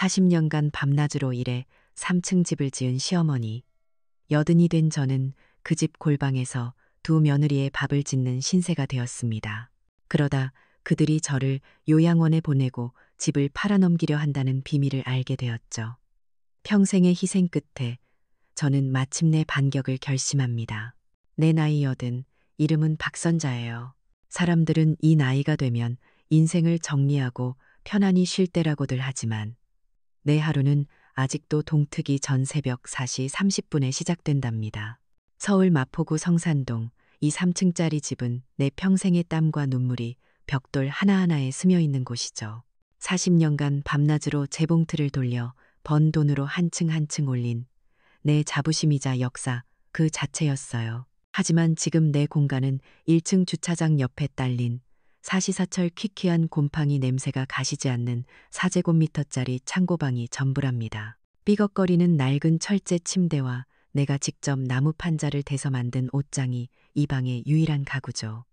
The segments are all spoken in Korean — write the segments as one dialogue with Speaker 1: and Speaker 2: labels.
Speaker 1: 40년간 밤낮으로 일해 3층 집을 지은 시어머니. 여든이 된 저는 그 집 골방에서 두 며느리의 밥을 짓는 신세가 되었습니다. 그러다 그들이 저를 요양원에 보내고 집을 팔아넘기려 한다는 비밀을 알게 되었죠. 평생의 희생 끝에 저는 마침내 반격을 결심합니다. 내 나이 80, 이름은 박선자예요. 사람들은 이 나이가 되면 인생을 정리하고 편안히 쉴 때라고들 하지만 내 하루는 아직도 동트기 전 새벽 4시 30분에 시작된답니다. 서울 마포구 성산동 이 3층짜리 집은 내 평생의 땀과 눈물이 벽돌 하나하나에 스며 있는 곳이죠. 40년간 밤낮으로 재봉틀을 돌려 번 돈으로 한 층 한 층 올린 내 자부심이자 역사 그 자체였어요. 하지만 지금 내 공간은 1층 주차장 옆에 딸린 사시사철 퀴퀴한 곰팡이 냄새가 가시지 않는 4제곱미터짜리 창고방이 전부랍니다. 삐걱거리는 낡은 철제 침대와 내가 직접 나무 판자를 대서 만든 옷장이 이 방의 유일한 가구죠.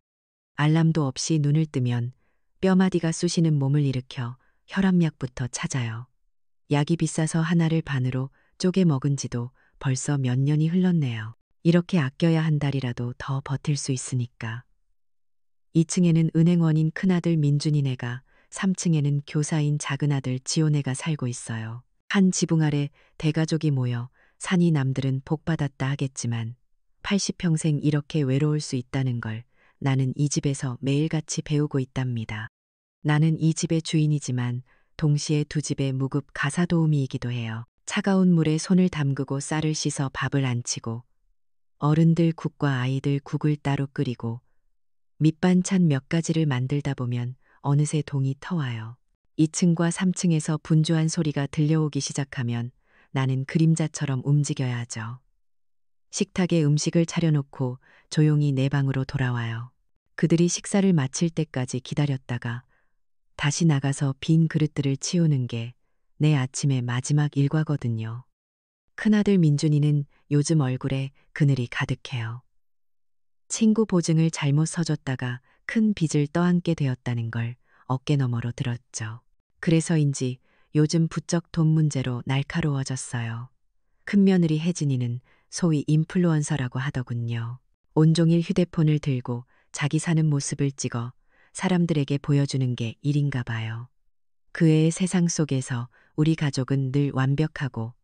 Speaker 1: 알람도 없이 눈을 뜨면 뼈마디가 쑤시는 몸을 일으켜 혈압약부터 찾아요. 약이 비싸서 하나를 반으로 쪼개 먹은 지도 벌써 몇 년이 흘렀네요. 이렇게 아껴야 한 달이라도 더 버틸 수 있으니까. 2층에는 은행원인 큰아들 민준이네가, 3층에는 교사인 작은아들 지호네가 살고 있어요. 한 지붕 아래 대가족이 모여 산이 남들은 복받았다 하겠지만 80평생 이렇게 외로울 수 있다는 걸 나는 이 집에서 매일같이 배우고 있답니다. 나는 이 집의 주인이지만 동시에 두 집의 무급 가사도우미이기도 해요. 차가운 물에 손을 담그고 쌀을 씻어 밥을 안치고 어른들 국과 아이들 국을 따로 끓이고 밑반찬 몇 가지를 만들다 보면 어느새 동이 터와요. 2층과 3층에서 분주한 소리가 들려오기 시작하면 나는 그림자처럼 움직여야 하죠. 식탁에 음식을 차려놓고 조용히 내 방으로 돌아와요. 그들이 식사를 마칠 때까지 기다렸다가 다시 나가서 빈 그릇들을 치우는 게 내 아침의 마지막 일과거든요. 큰아들 민준이는 요즘 얼굴에 그늘이 가득해요. 친구 보증을 잘못 서줬다가 큰 빚을 떠안게 되었다는 걸 어깨너머로 들었죠. 그래서인지 요즘 부쩍 돈 문제로 날카로워졌어요. 큰며느리 혜진이는 소위 인플루언서라고 하더군요. 온종일 휴대폰을 들고 자기 사는 모습을 찍어 사람들에게 보여주는 게 일인가 봐요. 그 애의 세상 속에서 우리 가족은 늘 완벽하고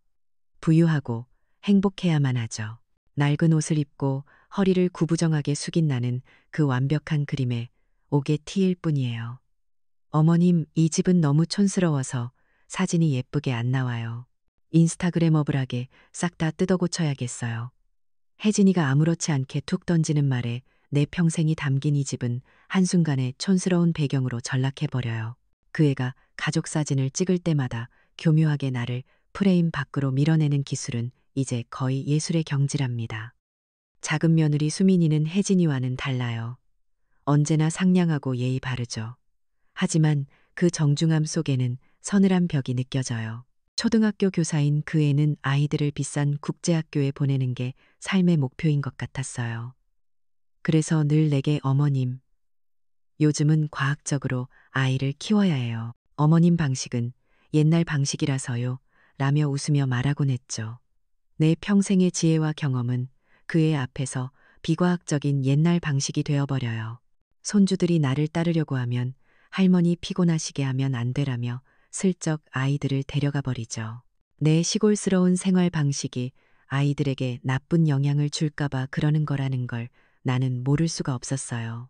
Speaker 1: 부유하고 행복해야만 하죠. 낡은 옷을 입고 허리를 구부정하게 숙인 나는 그 완벽한 그림에 옥에 티일 뿐이에요. 어머님, 이 집은 너무 촌스러워서 사진이 예쁘게 안 나와요. 인스타그래머블하게 싹 다 뜯어 고쳐야겠어요. 혜진이가 아무렇지 않게 툭 던지는 말에 내 평생이 담긴 이 집은 한순간에 촌스러운 배경으로 전락해버려요. 그 애가 가족 사진을 찍을 때마다 교묘하게 나를 프레임 밖으로 밀어내는 기술은 이제 거의 예술의 경지랍니다. 작은 며느리 수민이는 혜진이와는 달라요. 언제나 상냥하고 예의 바르죠. 하지만 그 정중함 속에는 서늘한 벽이 느껴져요. 초등학교 교사인 그 애는 아이들을 비싼 국제학교에 보내는 게 삶의 목표인 것 같았어요. 그래서 늘 내게 어머님, 요즘은 과학적으로 아이를 키워야 해요. 어머님 방식은 옛날 방식이라서요. 라며 웃으며 말하곤 했죠. 내 평생의 지혜와 경험은 그의 앞에서 비과학적인 옛날 방식이 되어버려요. 손주들이 나를 따르려고 하면 할머니 피곤하시게 하면 안 되라며 슬쩍 아이들을 데려가 버리죠. 내 시골스러운 생활 방식이 아이들에게 나쁜 영향을 줄까봐 그러는 거라는 걸 나는 모를 수가 없었어요.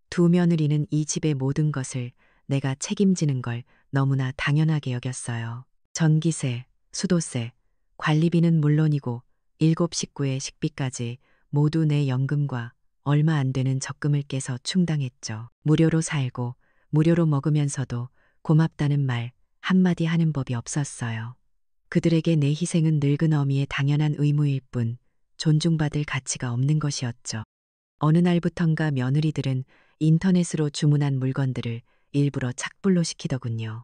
Speaker 1: 두 며느리는 이 집의 모든 것을 내가 책임지는 걸 너무나 당연하게 여겼어요. 전기세, 수도세, 관리비는 물론이고 7 식구의 식비까지 모두 내 연금과 얼마 안 되는 적금을 깨서 충당했죠. 무료로 살고 무료로 먹으면서도 고맙다는 말 한마디 하는 법이 없었어요. 그들에게 내 희생은 늙은 어미의 당연한 의무일 뿐 존중받을 가치가 없는 것이었죠. 어느 날부턴가 며느리들은 인터넷으로 주문한 물건들을 일부러 착불로 시키더군요.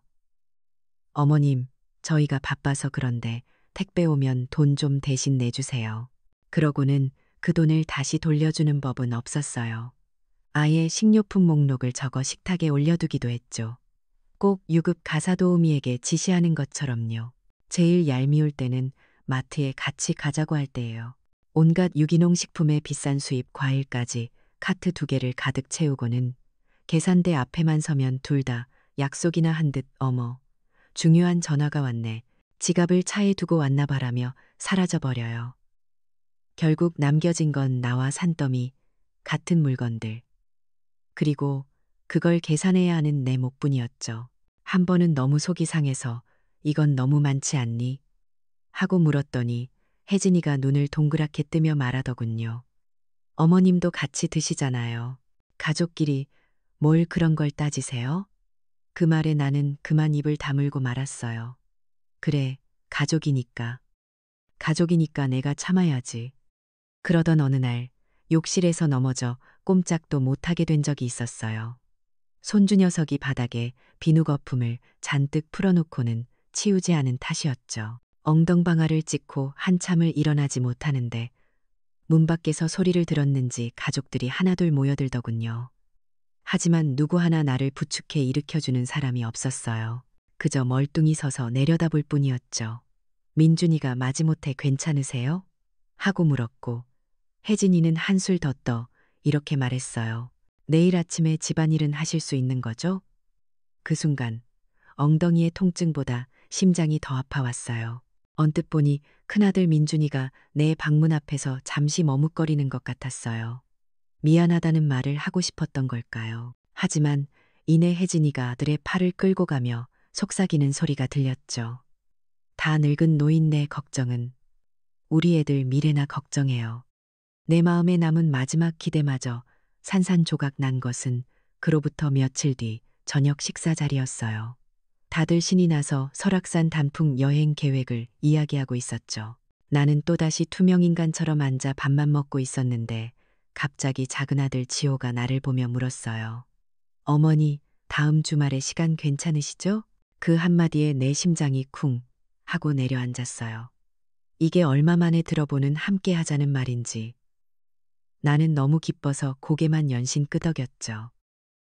Speaker 1: 어머님, 저희가 바빠서 그런데 택배 오면 돈 좀 대신 내주세요. 그러고는 그 돈을 다시 돌려주는 법은 없었어요. 아예 식료품 목록을 적어 식탁에 올려두기도 했죠. 꼭 유급 가사도우미에게 지시하는 것처럼요. 제일 얄미울 때는 마트에 같이 가자고 할 때예요. 온갖 유기농 식품의 비싼 수입 과일까지 카트 2개를 가득 채우고는 계산대 앞에만 서면 둘 다 약속이나 한 듯 어머, 중요한 전화가 왔네. 지갑을 차에 두고 왔나 바라며 사라져버려요. 결국 남겨진 건 나와 산더미, 같은 물건들. 그리고 그걸 계산해야 하는 내 목뿐이었죠. 한 번은 너무 속이 상해서 이건 너무 많지 않니? 하고 물었더니 혜진이가 눈을 동그랗게 뜨며 말하더군요. 어머님도 같이 드시잖아요. 가족끼리 뭘 그런 걸 따지세요? 그 말에 나는 그만 입을 다물고 말았어요. 그래, 가족이니까. 가족이니까 내가 참아야지. 그러던 어느 날 욕실에서 넘어져 꼼짝도 못하게 된 적이 있었어요. 손주 녀석이 바닥에 비누 거품을 잔뜩 풀어놓고는 치우지 않은 탓이었죠. 엉덩방아를 찍고 한참을 일어나지 못하는데 문 밖에서 소리를 들었는지 가족들이 하나둘 모여들더군요. 하지만 누구 하나 나를 부축해 일으켜주는 사람이 없었어요. 그저 멀뚱히 서서 내려다볼 뿐이었죠. 민준이가 마지못해 괜찮으세요? 하고 물었고 혜진이는 한술 더 떠 이렇게 말했어요. 내일 아침에 집안일은 하실 수 있는 거죠? 그 순간 엉덩이의 통증보다 심장이 더 아파왔어요. 언뜻 보니 큰아들 민준이가 내 방문 앞에서 잠시 머뭇거리는 것 같았어요. 미안하다는 말을 하고 싶었던 걸까요? 하지만 이내 혜진이가 아들의 팔을 끌고 가며 속삭이는 소리가 들렸죠. 다 늙은 노인네 걱정은 우리 애들 미래나 걱정해요. 내 마음에 남은 마지막 기대마저 산산조각 난 것은 그로부터 며칠 뒤 저녁 식사 자리였어요. 다들 신이 나서 설악산 단풍 여행 계획을 이야기하고 있었죠. 나는 또다시 투명인간처럼 앉아 밥만 먹고 있었는데 갑자기 작은아들 지호가 나를 보며 물었어요. 어머니, 다음 주말에 시간 괜찮으시죠? 그 한마디에 내 심장이 쿵 하고 내려앉았어요. 이게 얼마 만에 들어보는 함께 하자는 말인지. 나는 너무 기뻐서 고개만 연신 끄덕였죠.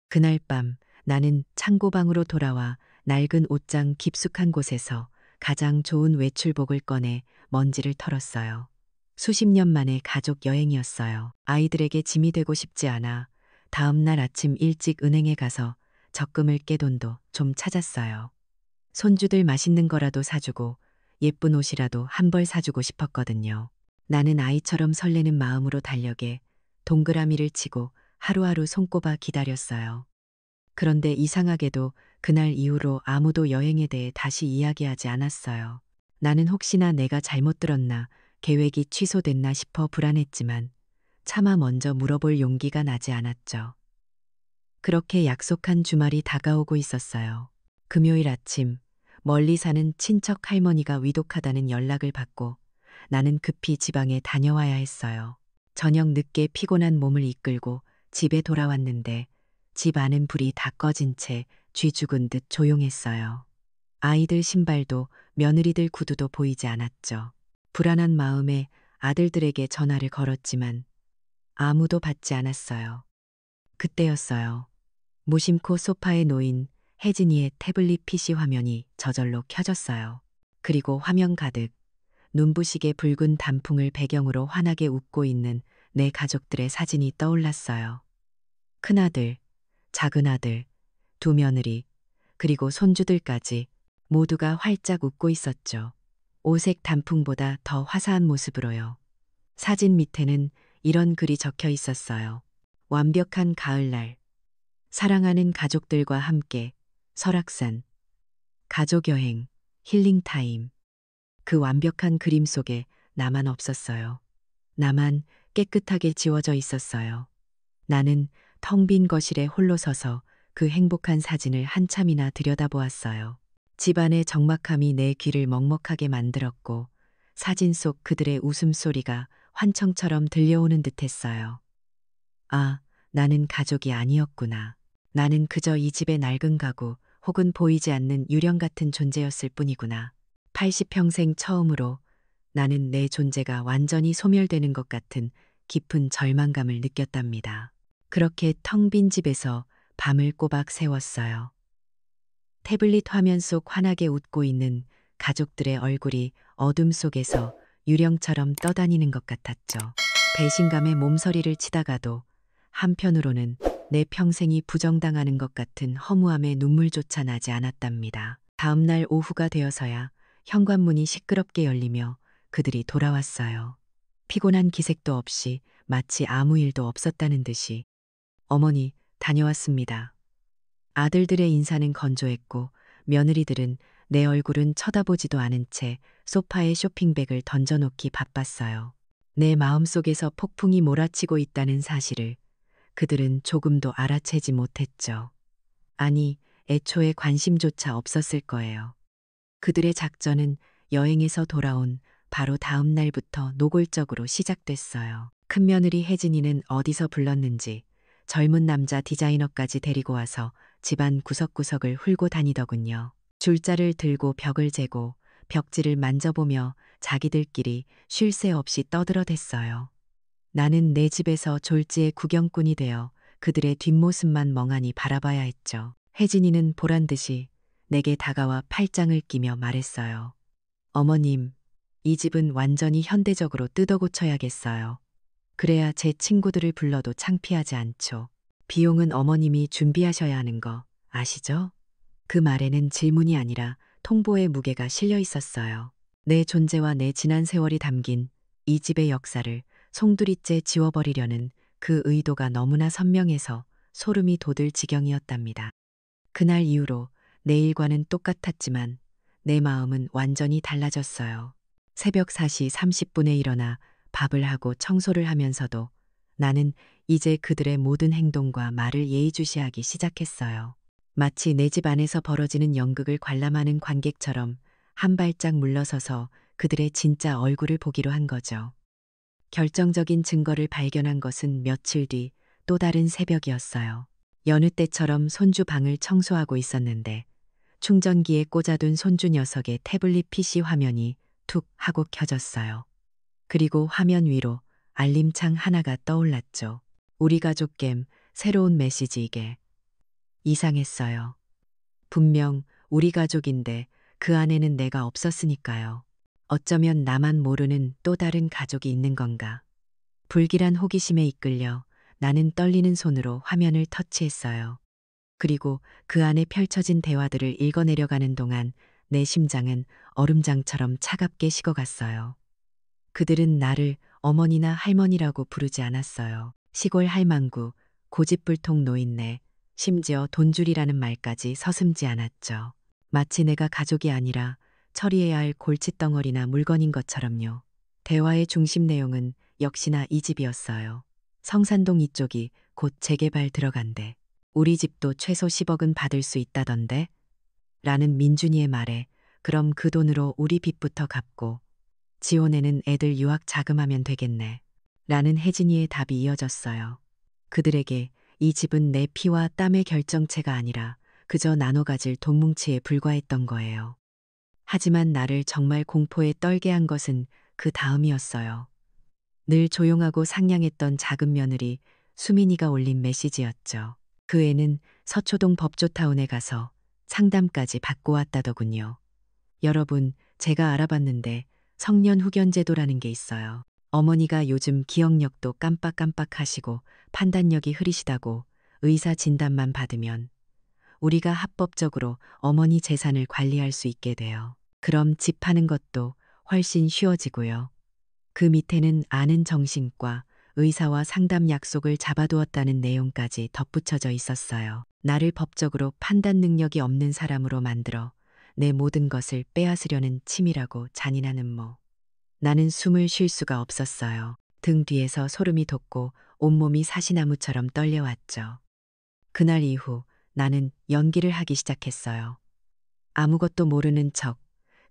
Speaker 1: 그날 밤 나는 창고방으로 돌아와 낡은 옷장 깊숙한 곳에서 가장 좋은 외출복을 꺼내 먼지를 털었어요. 수십 년 만에 가족 여행이었어요. 아이들에게 짐이 되고 싶지 않아 다음 날 아침 일찍 은행에 가서 적금을 깰 돈도 좀 찾았어요. 손주들 맛있는 거라도 사주고 예쁜 옷이라도 한 벌 사주고 싶었거든요. 나는 아이처럼 설레는 마음으로 달력에 동그라미를 치고 하루하루 손꼽아 기다렸어요. 그런데 이상하게도 그날 이후로 아무도 여행에 대해 다시 이야기하지 않았어요. 나는 혹시나 내가 잘못 들었나 계획이 취소됐나 싶어 불안했지만 차마 먼저 물어볼 용기가 나지 않았죠. 그렇게 약속한 주말이 다가오고 있었어요. 금요일 아침 멀리 사는 친척 할머니가 위독하다는 연락을 받고 나는 급히 지방에 다녀와야 했어요. 저녁 늦게 피곤한 몸을 이끌고 집에 돌아왔는데 집 안은 불이 다 꺼진 채 쥐 죽은 듯 조용했어요. 아이들 신발도 며느리들 구두도 보이지 않았죠. 불안한 마음에 아들들에게 전화를 걸었지만 아무도 받지 않았어요. 그때였어요. 무심코 소파에 놓인 혜진이의 태블릿 PC 화면이 저절로 켜졌어요. 그리고 화면 가득 눈부시게 붉은 단풍을 배경으로 환하게 웃고 있는 내 가족들의 사진이 떠올랐어요. 큰아들, 작은아들, 두 며느리, 그리고 손주들까지 모두가 활짝 웃고 있었죠. 오색 단풍보다 더 화사한 모습으로요. 사진 밑에는 이런 글이 적혀 있었어요. 완벽한 가을날, 사랑하는 가족들과 함께 설악산, 가족여행, 힐링타임. 그 완벽한 그림 속에 나만 없었어요. 나만 깨끗하게 지워져 있었어요. 나는 텅 빈 거실에 홀로 서서 그 행복한 사진을 한참이나 들여다보았어요. 집안의 적막함이 내 귀를 먹먹하게 만들었고 사진 속 그들의 웃음소리가 환청처럼 들려오는 듯했어요. 아, 나는 가족이 아니었구나. 나는 그저 이 집의 낡은 가구 혹은 보이지 않는 유령 같은 존재였을 뿐이구나. 80평생 처음으로 나는 내 존재가 완전히 소멸되는 것 같은 깊은 절망감을 느꼈답니다. 그렇게 텅 빈 집에서 밤을 꼬박 새웠어요. 태블릿 화면 속 환하게 웃고 있는 가족들의 얼굴이 어둠 속에서 유령처럼 떠다니는 것 같았죠. 배신감에 몸서리를 치다가도 한편으로는 내 평생이 부정당하는 것 같은 허무함에 눈물조차 나지 않았답니다. 다음 날 오후가 되어서야 현관문이 시끄럽게 열리며 그들이 돌아왔어요. 피곤한 기색도 없이 마치 아무 일도 없었다는 듯이. 어머니, 다녀왔습니다. 아들들의 인사는 건조했고 며느리들은 내 얼굴은 쳐다보지도 않은 채 소파에 쇼핑백을 던져놓기 바빴어요. 내 마음속에서 폭풍이 몰아치고 있다는 사실을 그들은 조금도 알아채지 못했죠. 아니, 애초에 관심조차 없었을 거예요. 그들의 작전은 여행에서 돌아온 바로 다음 날부터 노골적으로 시작됐어요. 큰며느리 혜진이는 어디서 불렀는지 젊은 남자 디자이너까지 데리고 와서 집안 구석구석을 훑고 다니더군요. 줄자를 들고 벽을 재고 벽지를 만져보며 자기들끼리 쉴 새 없이 떠들어댔어요. 나는 내 집에서 졸지의 구경꾼이 되어 그들의 뒷모습만 멍하니 바라봐야 했죠. 혜진이는 보란듯이 내게 다가와 팔짱을 끼며 말했어요. 어머님, 이 집은 완전히 현대적으로 뜯어고쳐야겠어요. 그래야 제 친구들을 불러도 창피하지 않죠. 비용은 어머님이 준비하셔야 하는 거 아시죠? 그 말에는 질문이 아니라 통보의 무게가 실려 있었어요. 내 존재와 내 지난 세월이 담긴 이 집의 역사를 송두리째 지워버리려는 그 의도가 너무나 선명해서 소름이 돋을 지경이었답니다. 그날 이후로 내 일과는 똑같았지만 내 마음은 완전히 달라졌어요. 새벽 4시 30분에 일어나 밥을 하고 청소를 하면서도 나는 이제 그들의 모든 행동과 말을 예의주시하기 시작했어요. 마치 내 집 안에서 벌어지는 연극을 관람하는 관객처럼 한 발짝 물러서서 그들의 진짜 얼굴을 보기로 한 거죠. 결정적인 증거를 발견한 것은 며칠 뒤 또 다른 새벽이었어요. 여느 때처럼 손주 방을 청소하고 있었는데 충전기에 꽂아둔 손주 녀석의 태블릿 PC 화면이 툭 하고 켜졌어요. 그리고 화면 위로 알림창 하나가 떠올랐죠. 우리 가족 겜 새로운 메시지 이게. 이상했어요. 분명 우리 가족인데 그 안에는 내가 없었으니까요. 어쩌면 나만 모르는 또 다른 가족이 있는 건가. 불길한 호기심에 이끌려 나는 떨리는 손으로 화면을 터치했어요. 그리고 그 안에 펼쳐진 대화들을 읽어내려가는 동안 내 심장은 얼음장처럼 차갑게 식어갔어요. 그들은 나를 어머니나 할머니라고 부르지 않았어요. 시골 할망구, 고집불통 노인네, 심지어 돈줄이라는 말까지 서슴지 않았죠. 마치 내가 가족이 아니라 처리해야 할 골칫덩어리나 물건인 것처럼요. 대화의 중심 내용은 역시나 이 집이었어요. 성산동 이쪽이 곧 재개발 들어간대. 우리 집도 최소 10억은 받을 수 있다던데? 라는 민준이의 말에 그럼 그 돈으로 우리 빚부터 갚고 지원에는 애들 유학 자금하면 되겠네. 라는 혜진이의 답이 이어졌어요. 그들에게 이 집은 내 피와 땀의 결정체가 아니라 그저 나눠 가질 돈뭉치에 불과했던 거예요. 하지만 나를 정말 공포에 떨게 한 것은 그 다음이었어요. 늘 조용하고 상냥했던 작은 며느리 수민이가 올린 메시지였죠. 그 애는 서초동 법조타운에 가서 상담까지 받고 왔다더군요. 여러분, 제가 알아봤는데 성년 후견 제도라는 게 있어요. 어머니가 요즘 기억력도 깜빡깜빡하시고 판단력이 흐리시다고 의사 진단만 받으면 우리가 합법적으로 어머니 재산을 관리할 수 있게 돼요. 그럼 집 파는 것도 훨씬 쉬워지고요. 그 밑에는 아는 정신과 의사와 상담 약속을 잡아두었다는 내용까지 덧붙여져 있었어요. 나를 법적으로 판단 능력이 없는 사람으로 만들어 내 모든 것을 빼앗으려는 치밀하고 잔인한 음모. 나는 숨을 쉴 수가 없었어요. 등 뒤에서 소름이 돋고 온몸이 사시나무처럼 떨려왔죠. 그날 이후 나는 연기를 하기 시작했어요. 아무것도 모르는 척,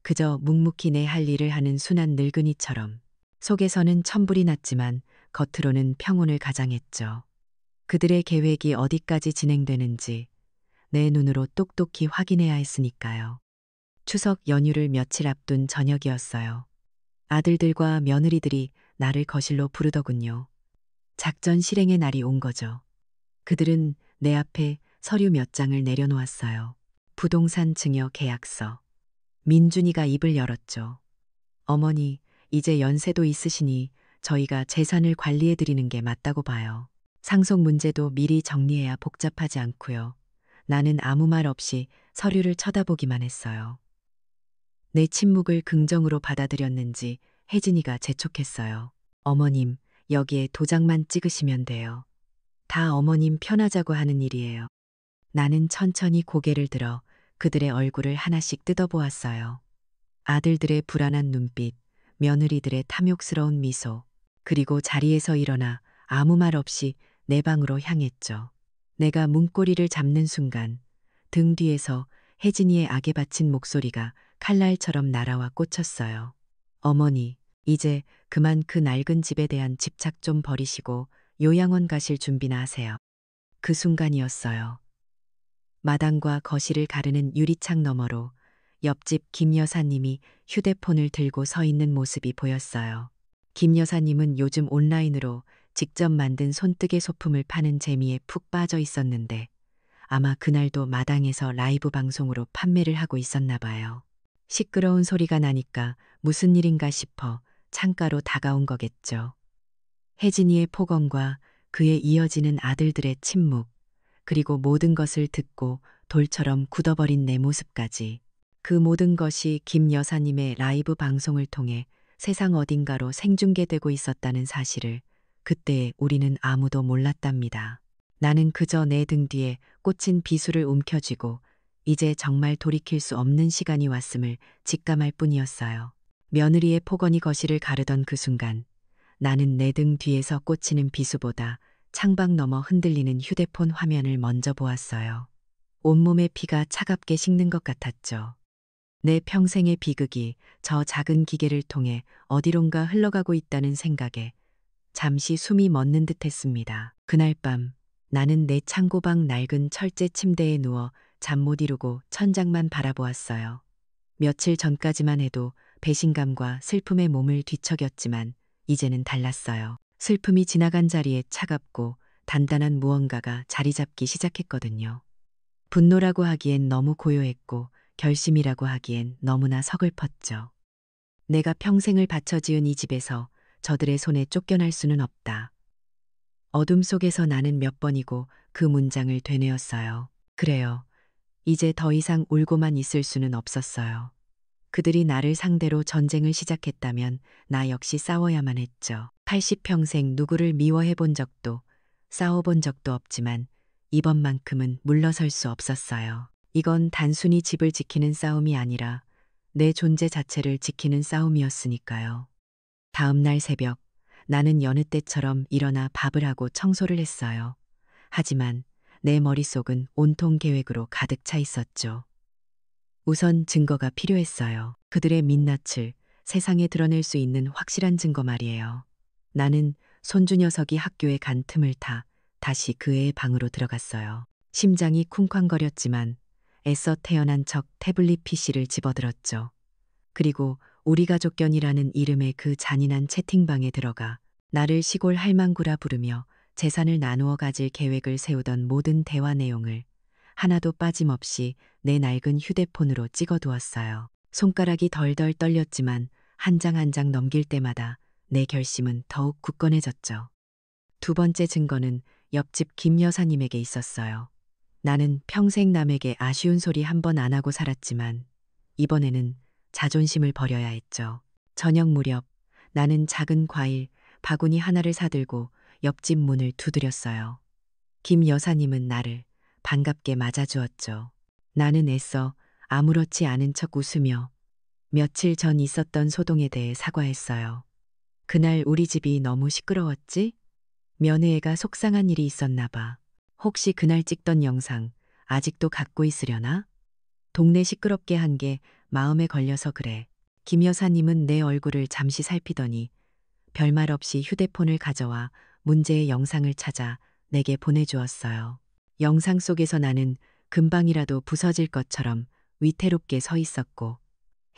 Speaker 1: 그저 묵묵히 내 할 일을 하는 순한 늙은이처럼. 속에서는 천불이 났지만 겉으로는 평온을 가장했죠. 그들의 계획이 어디까지 진행되는지 내 눈으로 똑똑히 확인해야 했으니까요. 추석 연휴를 며칠 앞둔 저녁이었어요. 아들들과 며느리들이 나를 거실로 부르더군요. 작전 실행의 날이 온 거죠. 그들은 내 앞에 서류 몇 장을 내려놓았어요. 부동산 증여 계약서. 민준이가 입을 열었죠. 어머니, 이제 연세도 있으시니 저희가 재산을 관리해 드리는 게 맞다고 봐요. 상속 문제도 미리 정리해야 복잡하지 않고요. 나는 아무 말 없이 서류를 쳐다보기만 했어요. 내 침묵을 긍정으로 받아들였는지 혜진이가 재촉했어요. 어머님, 여기에 도장만 찍으시면 돼요. 다 어머님 편하자고 하는 일이에요. 나는 천천히 고개를 들어 그들의 얼굴을 하나씩 뜯어보았어요. 아들들의 불안한 눈빛, 며느리들의 탐욕스러운 미소, 그리고 자리에서 일어나 아무 말 없이 내 방으로 향했죠. 내가 문고리를 잡는 순간 등 뒤에서 혜진이의 악에 바친 목소리가 칼날처럼 날아와 꽂혔어요. 어머니, 이제 그만 그 낡은 집에 대한 집착 좀 버리시고 요양원 가실 준비나 하세요. 그 순간이었어요. 마당과 거실을 가르는 유리창 너머로 옆집 김 여사님이 휴대폰을 들고 서 있는 모습이 보였어요. 김 여사님은 요즘 온라인으로 직접 만든 손뜨개 소품을 파는 재미에 푹 빠져 있었는데 아마 그날도 마당에서 라이브 방송으로 판매를 하고 있었나 봐요. 시끄러운 소리가 나니까 무슨 일인가 싶어 창가로 다가온 거겠죠. 혜진이의 폭언과 그에 이어지는 아들들의 침묵, 그리고 모든 것을 듣고 돌처럼 굳어버린 내 모습까지. 그 모든 것이 김 여사님의 라이브 방송을 통해 세상 어딘가로 생중계되고 있었다는 사실을 그때 우리는 아무도 몰랐답니다. 나는 그저 내 등 뒤에 꽂힌 비수를 움켜쥐고 이제 정말 돌이킬 수 없는 시간이 왔음을 직감할 뿐이었어요. 며느리의 폭언이 거실을 가르던 그 순간 나는 내 등 뒤에서 꽂히는 비수보다 창밖 너머 흔들리는 휴대폰 화면을 먼저 보았어요. 온몸의 피가 차갑게 식는 것 같았죠. 내 평생의 비극이 저 작은 기계를 통해 어디론가 흘러가고 있다는 생각에 잠시 숨이 멎는 듯 했습니다. 그날 밤 나는 내 창고방 낡은 철제 침대에 누워 잠 못 이루고 천장만 바라보았어요. 며칠 전까지만 해도 배신감과 슬픔에 몸을 뒤척였지만 이제는 달랐어요. 슬픔이 지나간 자리에 차갑고 단단한 무언가가 자리 잡기 시작했거든요. 분노라고 하기엔 너무 고요했고 결심이라고 하기엔 너무나 서글펐죠. 내가 평생을 바쳐 지은 이 집에서 저들의 손에 쫓겨날 수는 없다. 어둠 속에서 나는 몇 번이고 그 문장을 되뇌었어요. 그래요. 이제 더 이상 울고만 있을 수는 없었어요. 그들이 나를 상대로 전쟁을 시작했다면 나 역시 싸워야만 했죠. 80평생 누구를 미워해 본 적도 싸워본 적도 없지만 이번만큼은 물러설 수 없었어요. 이건 단순히 집을 지키는 싸움이 아니라 내 존재 자체를 지키는 싸움이었으니까요. 다음 날 새벽 나는 여느 때처럼 일어나 밥을 하고 청소를 했어요. 하지만 내 머릿속은 온통 계획으로 가득 차 있었죠. 우선 증거가 필요했어요. 그들의 민낯을 세상에 드러낼 수 있는 확실한 증거 말이에요. 나는 손주 녀석이 학교에 간 틈을 타 다시 그 애의 방으로 들어갔어요. 심장이 쿵쾅거렸지만 애써 태어난 척 태블릿 PC를 집어들었죠. 그리고 우리 가족견이라는 이름의 그 잔인한 채팅방에 들어가 나를 시골 할망구라 부르며 재산을 나누어 가질 계획을 세우던 모든 대화 내용을 하나도 빠짐없이 내 낡은 휴대폰으로 찍어두었어요. 손가락이 덜덜 떨렸지만 한 장 한 장 넘길 때마다 내 결심은 더욱 굳건해졌죠. 두 번째 증거는 옆집 김 여사님에게 있었어요. 나는 평생 남에게 아쉬운 소리 한 번 안 하고 살았지만 이번에는 자존심을 버려야 했죠. 저녁 무렵 나는 작은 과일 바구니 하나를 사들고 옆집 문을 두드렸어요. 김 여사님은 나를 반갑게 맞아주었죠. 나는 애써 아무렇지 않은 척 웃으며 며칠 전 있었던 소동에 대해 사과했어요. 그날 우리 집이 너무 시끄러웠지? 며느애가 속상한 일이 있었나 봐. 혹시 그날 찍던 영상 아직도 갖고 있으려나? 동네 시끄럽게 한 게 마음에 걸려서 그래. 김 여사님은 내 얼굴을 잠시 살피더니 별말 없이 휴대폰을 가져와 문제의 영상을 찾아 내게 보내주었어요. 영상 속에서 나는 금방이라도 부서질 것처럼 위태롭게 서 있었고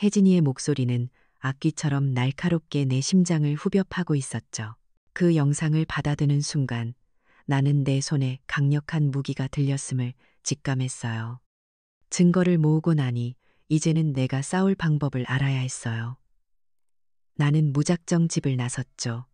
Speaker 1: 혜진이의 목소리는 악기처럼 날카롭게 내 심장을 후벼 파고 있었죠. 그 영상을 받아드는 순간 나는 내 손에 강력한 무기가 들렸음을 직감했어요. 증거를 모으고 나니 이제는 내가 싸울 방법을 알아야 했어요. 나는 무작정 집을 나섰죠.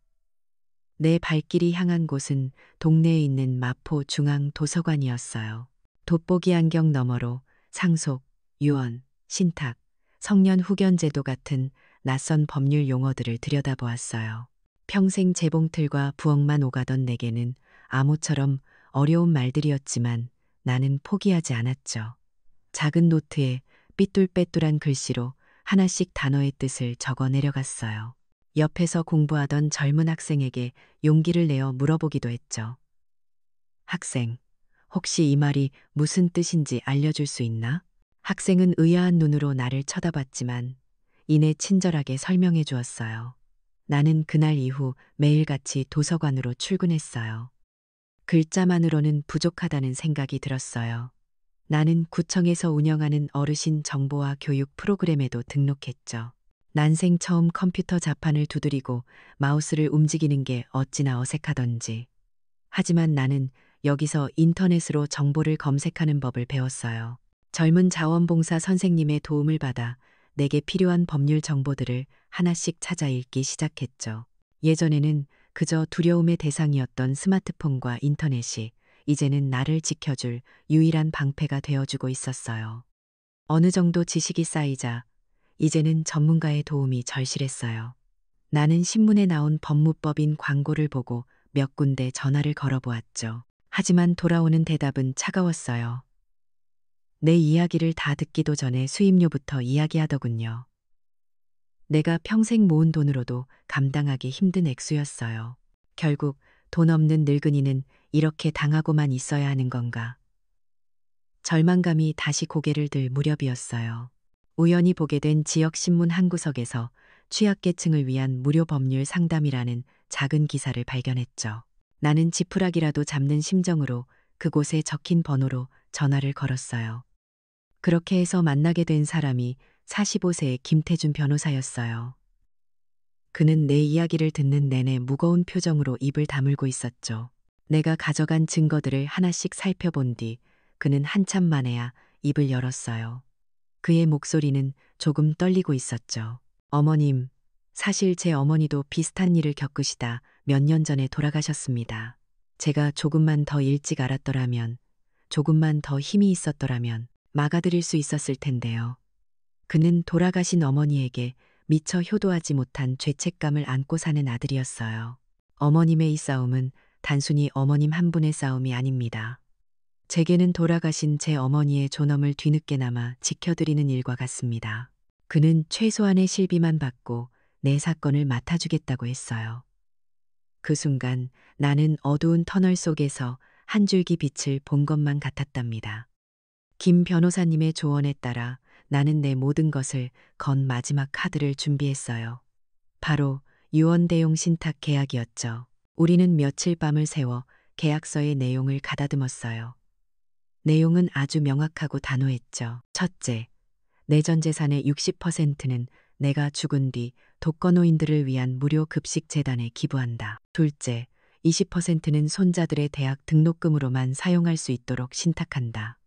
Speaker 1: 내 발길이 향한 곳은 동네에 있는 마포 중앙 도서관이었어요. 돋보기 안경 너머로 상속, 유언, 신탁, 성년 후견 제도 같은 낯선 법률 용어들을 들여다보았어요. 평생 재봉틀과 부엌만 오가던 내게는 암호처럼 어려운 말들이었지만 나는 포기하지 않았죠. 작은 노트에 삐뚤빼뚤한 글씨로 하나씩 단어의 뜻을 적어 내려갔어요. 옆에서 공부하던 젊은 학생에게 용기를 내어 물어보기도 했죠. 학생, 혹시 이 말이 무슨 뜻인지 알려줄 수 있나? 학생은 의아한 눈으로 나를 쳐다봤지만 이내 친절하게 설명해 주었어요. 나는 그날 이후 매일같이 도서관으로 출근했어요. 글자만으로는 부족하다는 생각이 들었어요. 나는 구청에서 운영하는 어르신 정보화 교육 프로그램에도 등록했죠. 난생 처음 컴퓨터 자판을 두드리고 마우스를 움직이는 게 어찌나 어색하던지. 하지만 나는 여기서 인터넷으로 정보를 검색하는 법을 배웠어요. 젊은 자원봉사 선생님의 도움을 받아 내게 필요한 법률 정보들을 하나씩 찾아 읽기 시작했죠. 예전에는 그저 두려움의 대상이었던 스마트폰과 인터넷이 이제는 나를 지켜줄 유일한 방패가 되어주고 있었어요. 어느 정도 지식이 쌓이자 이제는 전문가의 도움이 절실했어요. 나는 신문에 나온 법무법인 광고를 보고 몇 군데 전화를 걸어보았죠. 하지만 돌아오는 대답은 차가웠어요. 내 이야기를 다 듣기도 전에 수임료부터 이야기하더군요. 내가 평생 모은 돈으로도 감당하기 힘든 액수였어요. 결국 돈 없는 늙은이는 이렇게 당하고만 있어야 하는 건가. 절망감이 다시 고개를 들 무렵이었어요. 우연히 보게 된 지역신문 한 구석에서 취약계층을 위한 무료 법률 상담이라는 작은 기사를 발견했죠. 나는 지푸라기라도 잡는 심정으로 그곳에 적힌 번호로 전화를 걸었어요. 그렇게 해서 만나게 된 사람이 45세의 김태준 변호사였어요. 그는 내 이야기를 듣는 내내 무거운 표정으로 입을 다물고 있었죠. 내가 가져간 증거들을 하나씩 살펴본 뒤 그는 한참 만에야 입을 열었어요. 그의 목소리는 조금 떨리고 있었죠. 어머님, 사실 제 어머니도 비슷한 일을 겪으시다 몇 년 전에 돌아가셨습니다. 제가 조금만 더 일찍 알았더라면, 조금만 더 힘이 있었더라면 막아드릴 수 있었을 텐데요. 그는 돌아가신 어머니에게 미처 효도하지 못한 죄책감을 안고 사는 아들이었어요. 어머님의 이 싸움은 단순히 어머님 한 분의 싸움이 아닙니다. 제게는 돌아가신 제 어머니의 존엄을 뒤늦게나마 지켜드리는 일과 같습니다. 그는 최소한의 실비만 받고 내 사건을 맡아주겠다고 했어요. 그 순간 나는 어두운 터널 속에서 한 줄기 빛을 본 것만 같았답니다. 김 변호사님의 조언에 따라 나는 내 모든 것을 건 마지막 카드를 준비했어요. 바로 유언대용 신탁 계약이었죠. 우리는 며칠 밤을 새워 계약서의 내용을 가다듬었어요. 내용은 아주 명확하고 단호했죠. 첫째, 내 전 재산의 60%는 내가 죽은 뒤 독거노인들을 위한 무료 급식 재단에 기부한다. 둘째, 20%는 손자들의 대학 등록금으로만 사용할 수 있도록 신탁한다.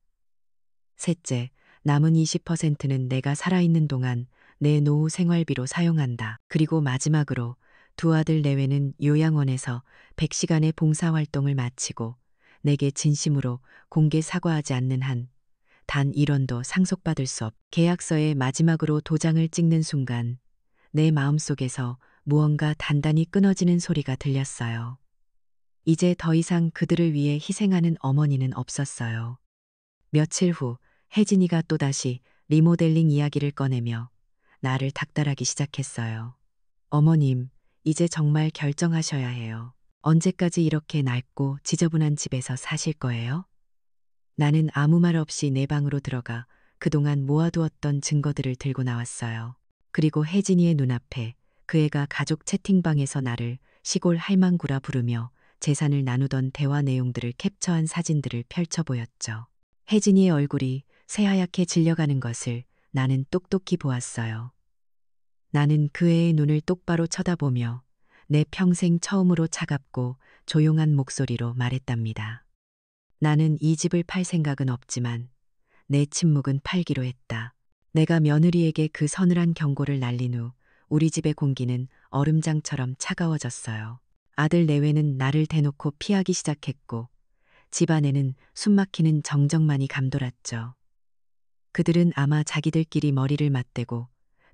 Speaker 1: 셋째, 남은 20%는 내가 살아있는 동안 내 노후 생활비로 사용한다. 그리고 마지막으로 두 아들 내외는 요양원에서 100시간의 봉사활동을 마치고 내게 진심으로 공개 사과하지 않는 한 단 1원도 상속받을 수 없. 계약서에 마지막으로 도장을 찍는 순간 내 마음속에서 무언가 단단히 끊어지는 소리가 들렸어요. 이제 더 이상 그들을 위해 희생하는 어머니는 없었어요. 며칠 후 혜진이가 또다시 리모델링 이야기를 꺼내며 나를 닥달하기 시작했어요. 어머님, 이제 정말 결정하셔야 해요. 언제까지 이렇게 낡고 지저분한 집에서 사실 거예요? 나는 아무 말 없이 내 방으로 들어가 그동안 모아두었던 증거들을 들고 나왔어요. 그리고 혜진이의 눈앞에 그 애가 가족 채팅방에서 나를 시골 할망구라 부르며 재산을 나누던 대화 내용들을 캡처한 사진들을 펼쳐 보였죠. 혜진이의 얼굴이 새하얗게 질려가는 것을 나는 똑똑히 보았어요. 나는 그 애의 눈을 똑바로 쳐다보며 내 평생 처음으로 차갑고 조용한 목소리로 말했답니다. 나는 이 집을 팔 생각은 없지만 내 침묵은 팔기로 했다. 내가 며느리에게 그 서늘한 경고를 날린 후 우리 집의 공기는 얼음장처럼 차가워졌어요. 아들 내외는 나를 대놓고 피하기 시작했고 집안에는 숨막히는 정적만이 감돌았죠. 그들은 아마 자기들끼리 머리를 맞대고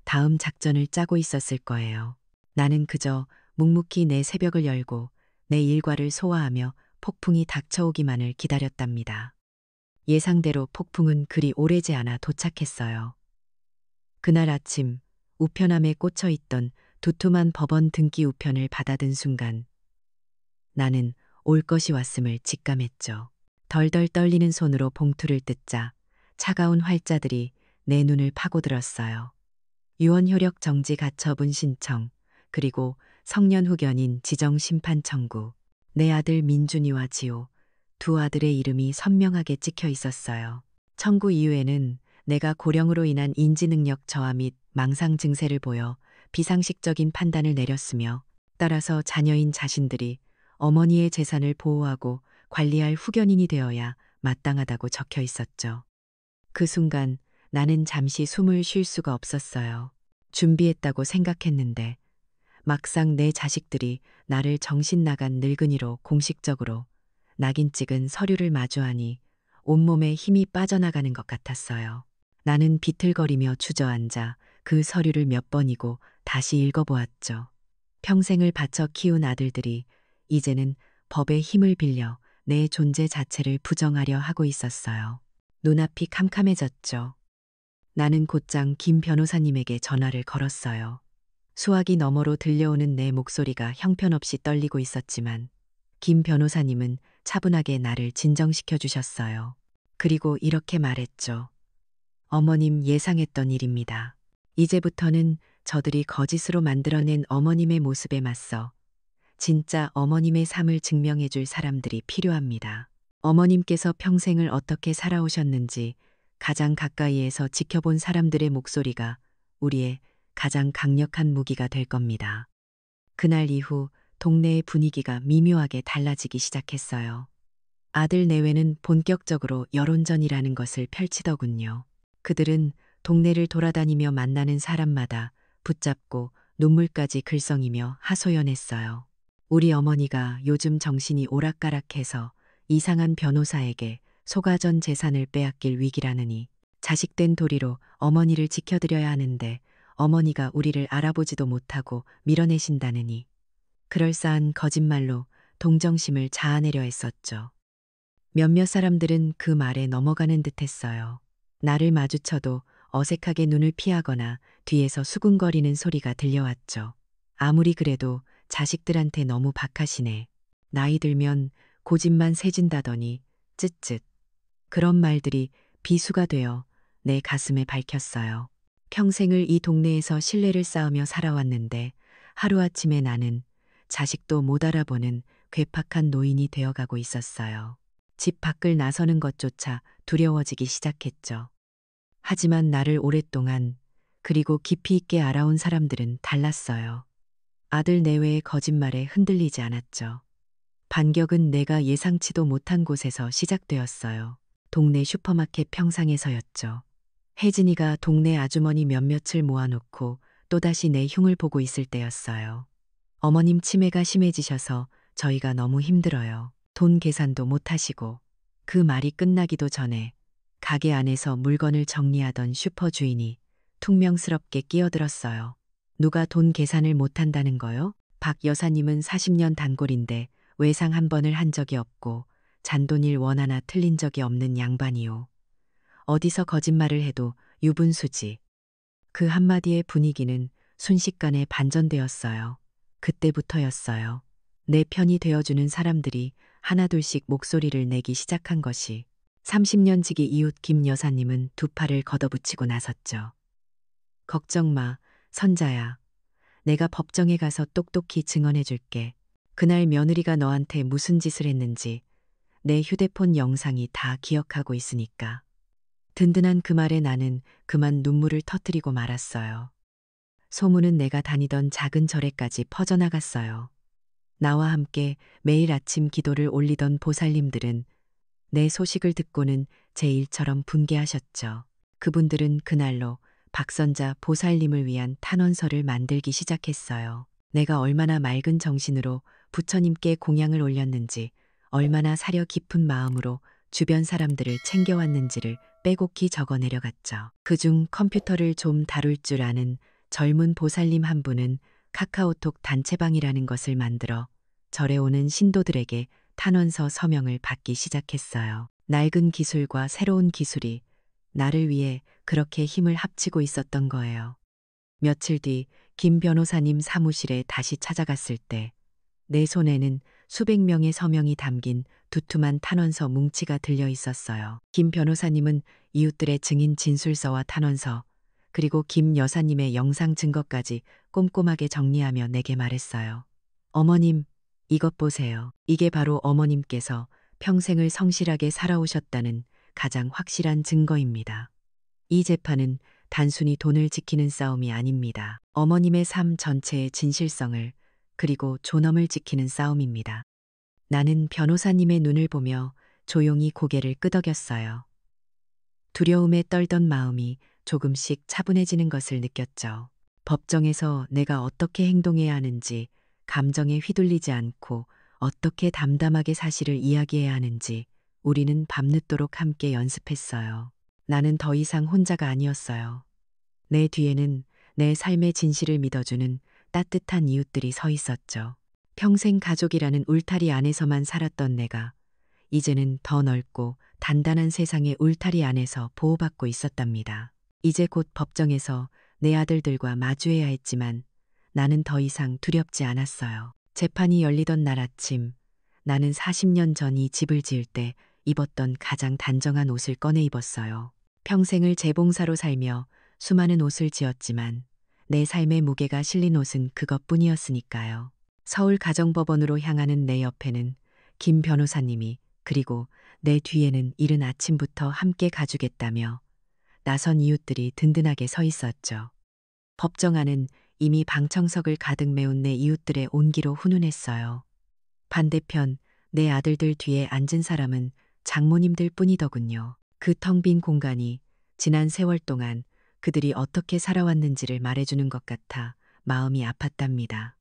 Speaker 1: 다음 작전을 짜고 있었을 거예요. 나는 그저 묵묵히 내 새벽을 열고 내 일과를 소화하며 폭풍이 닥쳐오기만을 기다렸답니다. 예상대로 폭풍은 그리 오래지 않아 도착했어요. 그날 아침 우편함에 꽂혀 있던 두툼한 법원 등기 우편을 받아든 순간 나는 올 것이 왔음을 직감했죠. 덜덜 떨리는 손으로 봉투를 뜯자 차가운 활자들이 내 눈을 파고들었어요. 유언 효력 정지 가처분 신청, 그리고 성년 후견인 지정 심판 청구. 내 아들 민준이와 지호, 두 아들의 이름이 선명하게 찍혀 있었어요. 청구 이유에는 내가 고령으로 인한 인지 능력 저하 및 망상 증세를 보여 비상식적인 판단을 내렸으며 따라서 자녀인 자신들이 어머니의 재산을 보호하고 관리할 후견인이 되어야 마땅하다고 적혀 있었죠. 그 순간 나는 잠시 숨을 쉴 수가 없었어요. 준비했다고 생각했는데 막상 내 자식들이 나를 정신 나간 늙은이로 공식적으로 낙인 찍은 서류를 마주하니 온몸에 힘이 빠져나가는 것 같았어요. 나는 비틀거리며 주저앉아 그 서류를 몇 번이고 다시 읽어보았죠. 평생을 바쳐 키운 아들들이 이제는 법의 힘을 빌려 내 존재 자체를 부정하려 하고 있었어요. 눈앞이 캄캄해졌죠. 나는 곧장 김 변호사님에게 전화를 걸었어요. 수화기 너머로 들려오는 내 목소리가 형편없이 떨리고 있었지만 김 변호사님은 차분하게 나를 진정시켜 주셨어요. 그리고 이렇게 말했죠. 어머님 예상했던 일입니다. 이제부터는 저들이 거짓으로 만들어낸 어머님의 모습에 맞서 진짜 어머님의 삶을 증명해 줄 사람들이 필요합니다. 어머님께서 평생을 어떻게 살아오셨는지 가장 가까이에서 지켜본 사람들의 목소리가 우리의 가장 강력한 무기가 될 겁니다. 그날 이후 동네의 분위기가 미묘하게 달라지기 시작했어요. 아들 내외는 본격적으로 여론전이라는 것을 펼치더군요. 그들은 동네를 돌아다니며 만나는 사람마다 붙잡고 눈물까지 글썽이며 하소연했어요. 우리 어머니가 요즘 정신이 오락가락해서 이상한 변호사에게 소가전 재산을 빼앗길 위기라느니 자식된 도리로 어머니를 지켜드려야 하는데 어머니가 우리를 알아보지도 못하고 밀어내신다느니 그럴싸한 거짓말로 동정심을 자아내려 했었죠. 몇몇 사람들은 그 말에 넘어가는 듯했어요. 나를 마주쳐도 어색하게 눈을 피하거나 뒤에서 수군거리는 소리가 들려왔죠. 아무리 그래도 자식들한테 너무 박하시네. 나이 들면 고집만 세진다더니 쯧쯧. 그런 말들이 비수가 되어 내 가슴에 밝혔어요. 평생을 이 동네에서 신뢰를 쌓으며 살아왔는데 하루아침에 나는 자식도 못 알아보는 괴팍한 노인이 되어가고 있었어요. 집 밖을 나서는 것조차 두려워지기 시작했죠. 하지만 나를 오랫동안 그리고 깊이 있게 알아온 사람들은 달랐어요. 아들 내외의 거짓말에 흔들리지 않았죠. 반격은 내가 예상치도 못한 곳에서 시작되었어요. 동네 슈퍼마켓 평상에서였죠. 혜진이가 동네 아주머니 몇몇을 모아놓고 또다시 내 흉을 보고 있을 때였어요. 어머님 치매가 심해지셔서 저희가 너무 힘들어요. 돈 계산도 못하시고. 그 말이 끝나기도 전에 가게 안에서 물건을 정리하던 슈퍼 주인이 퉁명스럽게 끼어들었어요. 누가 돈 계산을 못한다는 거요? 박 여사님은 40년 단골인데 외상 한 번을 한 적이 없고 잔돈일 원 하나 틀린 적이 없는 양반이요. 어디서 거짓말을 해도 유분수지. 그 한마디의 분위기는 순식간에 반전되었어요. 그때부터였어요. 내 편이 되어주는 사람들이 하나둘씩 목소리를 내기 시작한 것이. 30년 지기 이웃 김 여사님은 두 팔을 걷어붙이고 나섰죠. 걱정 마, 선자야. 내가 법정에 가서 똑똑히 증언해 줄게. 그날 며느리가 너한테 무슨 짓을 했는지 내 휴대폰 영상이 다 기억하고 있으니까. 든든한 그 말에 나는 그만 눈물을 터뜨리고 말았어요. 소문은 내가 다니던 작은 절에까지 퍼져나갔어요. 나와 함께 매일 아침 기도를 올리던 보살님들은 내 소식을 듣고는 제 일처럼 분개하셨죠. 그분들은 그날로 박선자 보살님을 위한 탄원서를 만들기 시작했어요. 내가 얼마나 맑은 정신으로 부처님께 공양을 올렸는지, 얼마나 사려 깊은 마음으로 주변 사람들을 챙겨왔는지를 빼곡히 적어 내려갔죠. 그중 컴퓨터를 좀 다룰 줄 아는 젊은 보살님 한 분은 카카오톡 단체방이라는 것을 만들어 절에 오는 신도들에게 탄원서 서명을 받기 시작했어요. 낡은 기술과 새로운 기술이 나를 위해 그렇게 힘을 합치고 있었던 거예요. 며칠 뒤 김 변호사님 사무실에 다시 찾아갔을 때 내 손에는 수백 명의 서명이 담긴 두툼한 탄원서 뭉치가 들려 있었어요. 김 변호사님은 이웃들의 증인 진술서와 탄원서, 그리고 김 여사님의 영상 증거까지 꼼꼼하게 정리하며 내게 말했어요. 어머님, 이것 보세요. 이게 바로 어머님께서 평생을 성실하게 살아오셨다는 가장 확실한 증거입니다. 이 재판은 단순히 돈을 지키는 싸움이 아닙니다. 어머님의 삶 전체의 진실성을, 그리고 존엄을 지키는 싸움입니다. 나는 변호사님의 눈을 보며 조용히 고개를 끄덕였어요. 두려움에 떨던 마음이 조금씩 차분해지는 것을 느꼈죠. 법정에서 내가 어떻게 행동해야 하는지, 감정에 휘둘리지 않고 어떻게 담담하게 사실을 이야기해야 하는지 우리는 밤늦도록 함께 연습했어요. 나는 더 이상 혼자가 아니었어요. 내 뒤에는 내 삶의 진실을 믿어주는 따뜻한 이웃들이 서 있었죠. 평생 가족이라는 울타리 안에서만 살았던 내가 이제는 더 넓고 단단한 세상의 울타리 안에서 보호받고 있었답니다. 이제 곧 법정에서 내 아들들과 마주해야 했지만 나는 더 이상 두렵지 않았어요. 재판이 열리던 날 아침, 나는 40년 전 이 집을 지을 때 입었던 가장 단정한 옷을 꺼내 입었어요. 평생을 재봉사로 살며 수많은 옷을 지었지만 내 삶의 무게가 실린 옷은 그것뿐이었으니까요. 서울 가정법원으로 향하는 내 옆에는 김 변호사님이, 그리고 내 뒤에는 이른 아침부터 함께 가주겠다며 나선 이웃들이 든든하게 서 있었죠. 법정 안은 이미 방청석을 가득 메운 내 이웃들의 온기로 훈훈했어요. 반대편 내 아들들 뒤에 앉은 사람은 장모님들 뿐이더군요. 그 텅 빈 공간이 지난 세월 동안 그들이 어떻게 살아왔는지를 말해주는 것 같아 마음이 아팠답니다.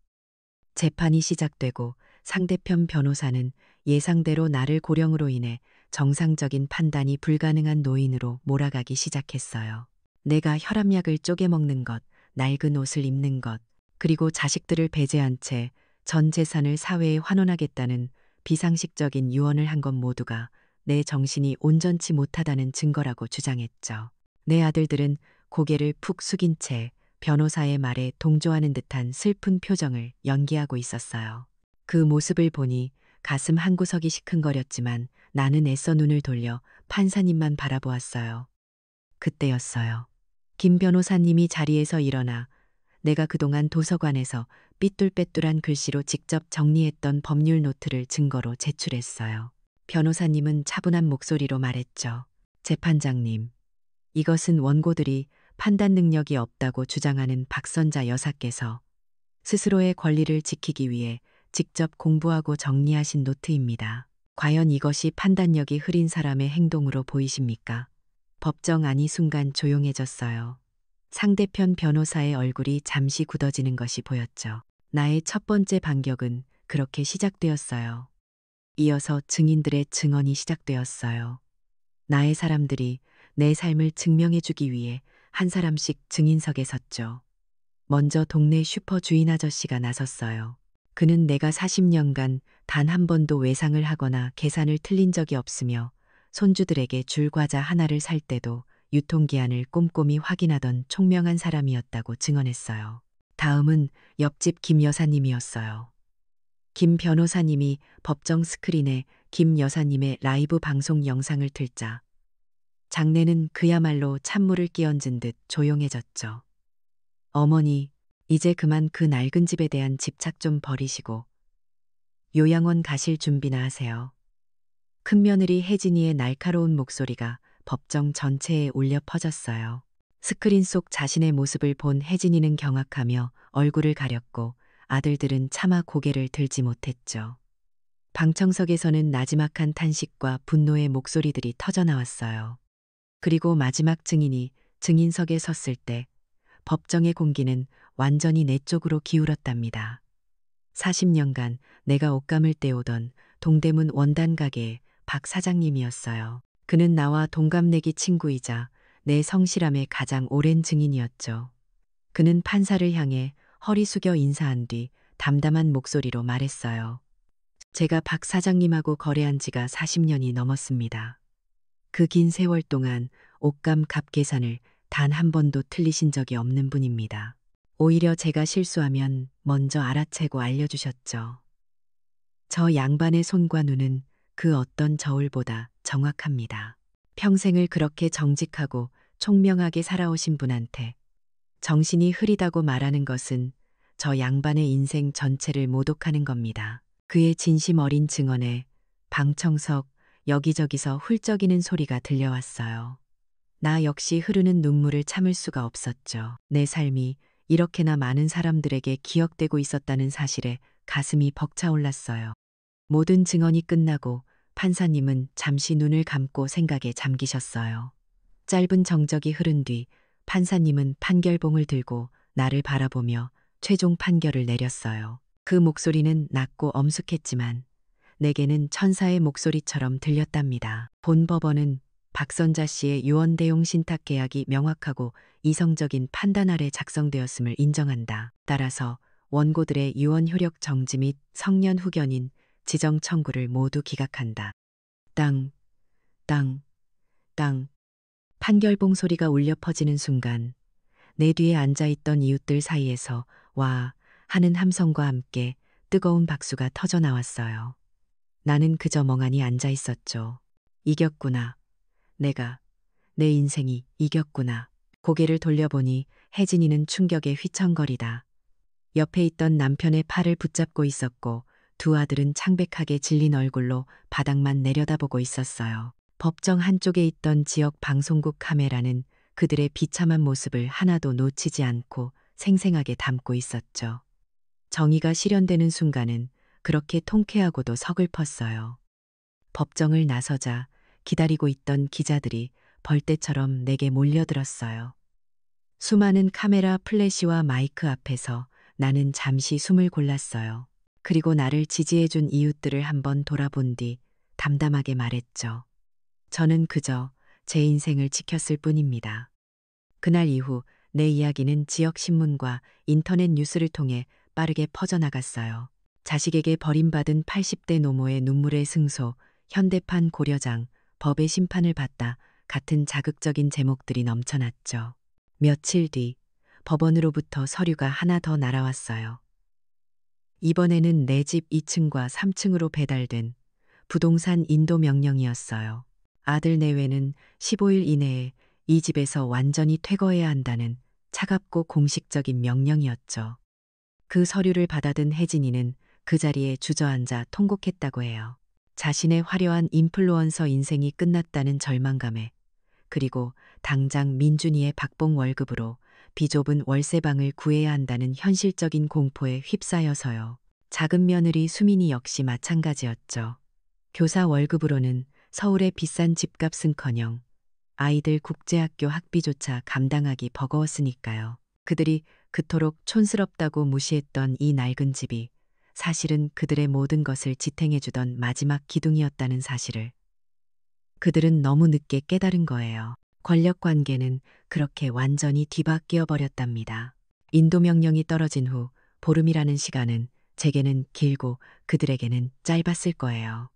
Speaker 1: 재판이 시작되고 상대편 변호사는 예상대로 나를 고령으로 인해 정상적인 판단이 불가능한 노인으로 몰아가기 시작했어요. 내가 혈압약을 쪼개 먹는 것, 낡은 옷을 입는 것, 그리고 자식들을 배제한 채 전 재산을 사회에 환원하겠다는 비상식적인 유언을 한 것 모두가 내 정신이 온전치 못하다는 증거라고 주장했죠. 내 아들들은 고개를 푹 숙인 채 변호사의 말에 동조하는 듯한 슬픈 표정을 연기하고 있었어요. 그 모습을 보니 가슴 한구석이 시큰거렸지만 나는 애써 눈을 돌려 판사님만 바라보았어요. 그때였어요. 김 변호사님이 자리에서 일어나 내가 그동안 도서관에서 삐뚤빼뚤한 글씨로 직접 정리했던 법률 노트를 증거로 제출했어요. 변호사님은 차분한 목소리로 말했죠. 재판장님, 이것은 원고들이 판단 능력이 없다고 주장하는 박선자 여사께서 스스로의 권리를 지키기 위해 직접 공부하고 정리하신 노트입니다. 과연 이것이 판단력이 흐린 사람의 행동으로 보이십니까? 법정 안이 순간 조용해졌어요. 상대편 변호사의 얼굴이 잠시 굳어지는 것이 보였죠. 나의 첫 번째 반격은 그렇게 시작되었어요. 이어서 증인들의 증언이 시작되었어요. 나의 사람들이 내 삶을 증명해주기 위해 한 사람씩 증인석에 섰죠. 먼저 동네 슈퍼 주인 아저씨가 나섰어요. 그는 내가 40년간 단 한 번도 외상을 하거나 계산을 틀린 적이 없으며 손주들에게 줄 과자 하나를 살 때도 유통기한을 꼼꼼히 확인하던 총명한 사람이었다고 증언했어요. 다음은 옆집 김 여사님이었어요. 김 변호사님이 법정 스크린에 김 여사님의 라이브 방송 영상을 틀자 장내는 그야말로 찬물을 끼얹은 듯 조용해졌죠. 어머니, 이제 그만 그 낡은 집에 대한 집착 좀 버리시고 요양원 가실 준비나 하세요. 큰며느리 혜진이의 날카로운 목소리가 법정 전체에 울려 퍼졌어요. 스크린 속 자신의 모습을 본 혜진이는 경악하며 얼굴을 가렸고 아들들은 차마 고개를 들지 못했죠. 방청석에서는 나지막한 탄식과 분노의 목소리들이 터져나왔어요. 그리고 마지막 증인이 증인석에 섰을 때 법정의 공기는 완전히 내 쪽으로 기울었답니다. 40년간 내가 옷감을 떼오던 동대문 원단 가게의 박 사장님이었어요. 그는 나와 동갑내기 친구이자 내 성실함의 가장 오랜 증인이었죠. 그는 판사를 향해 허리 숙여 인사한 뒤 담담한 목소리로 말했어요. 제가 박 사장님하고 거래한 지가 40년이 넘었습니다. 그 긴 세월 동안 옷감 값 계산을 단 한 번도 틀리신 적이 없는 분입니다. 오히려 제가 실수하면 먼저 알아채고 알려주셨죠. 저 양반의 손과 눈은 그 어떤 저울보다 정확합니다. 평생을 그렇게 정직하고 총명하게 살아오신 분한테 정신이 흐리다고 말하는 것은 저 양반의 인생 전체를 모독하는 겁니다. 그의 진심 어린 증언에 방청석 여기저기서 훌쩍이는 소리가 들려왔어요. 나 역시 흐르는 눈물을 참을 수가 없었죠. 내 삶이 이렇게나 많은 사람들에게 기억되고 있었다는 사실에 가슴이 벅차올랐어요. 모든 증언이 끝나고 판사님은 잠시 눈을 감고 생각에 잠기셨어요. 짧은 정적이 흐른 뒤 판사님은 판결봉을 들고 나를 바라보며 최종 판결을 내렸어요. 그 목소리는 낮고 엄숙했지만 내게는 천사의 목소리처럼 들렸답니다. 본 법원은 박선자 씨의 유언대용 신탁 계약이 명확하고 이성적인 판단 아래 작성되었음을 인정한다. 따라서 원고들의 유언 효력 정지 및 성년 후견인 지정 청구를 모두 기각한다. 땅, 땅, 땅. 판결봉 소리가 울려 퍼지는 순간 내 뒤에 앉아있던 이웃들 사이에서 와 하는 함성과 함께 뜨거운 박수가 터져 나왔어요. 나는 그저 멍하니 앉아 있었죠. 이겼구나. 내 인생이 이겼구나. 고개를 돌려보니 혜진이는 충격에 휘청거리다. 옆에 있던 남편의 팔을 붙잡고 있었고 두 아들은 창백하게 질린 얼굴로 바닥만 내려다보고 있었어요. 법정 한쪽에 있던 지역 방송국 카메라는 그들의 비참한 모습을 하나도 놓치지 않고 생생하게 담고 있었죠. 정의가 실현되는 순간은 그렇게 통쾌하고도 서글펐어요. 법정을 나서자 기다리고 있던 기자들이 벌떼처럼 내게 몰려들었어요. 수많은 카메라 플래시와 마이크 앞에서 나는 잠시 숨을 골랐어요. 그리고 나를 지지해준 이웃들을 한번 돌아본 뒤 담담하게 말했죠. 저는 그저 제 인생을 지켰을 뿐입니다. 그날 이후 내 이야기는 지역 신문과 인터넷 뉴스를 통해 빠르게 퍼져나갔어요. 자식에게 버림받은 80대 노모의 눈물의 승소, 현대판 고려장, 법의 심판을 받다 같은 자극적인 제목들이 넘쳐났죠. 며칠 뒤 법원으로부터 서류가 하나 더 날아왔어요. 이번에는 내 집 2층과 3층으로 배달된 부동산 인도 명령이었어요. 아들 내외는 15일 이내에 이 집에서 완전히 퇴거해야 한다는 차갑고 공식적인 명령이었죠. 그 서류를 받아든 혜진이는 그 자리에 주저앉아 통곡했다고 해요. 자신의 화려한 인플루언서 인생이 끝났다는 절망감에, 그리고 당장 민준이의 박봉 월급으로 비좁은 월세방을 구해야 한다는 현실적인 공포에 휩싸여서요. 작은 며느리 수민이 역시 마찬가지였죠. 교사 월급으로는 서울의 비싼 집값은커녕 아이들 국제학교 학비조차 감당하기 버거웠으니까요. 그들이 그토록 촌스럽다고 무시했던 이 낡은 집이 사실은 그들의 모든 것을 지탱해주던 마지막 기둥이었다는 사실을 그들은 너무 늦게 깨달은 거예요. 권력 관계는 그렇게 완전히 뒤바뀌어 버렸답니다. 인도 명령이 떨어진 후 보름이라는 시간은 제게는 길고 그들에게는 짧았을 거예요.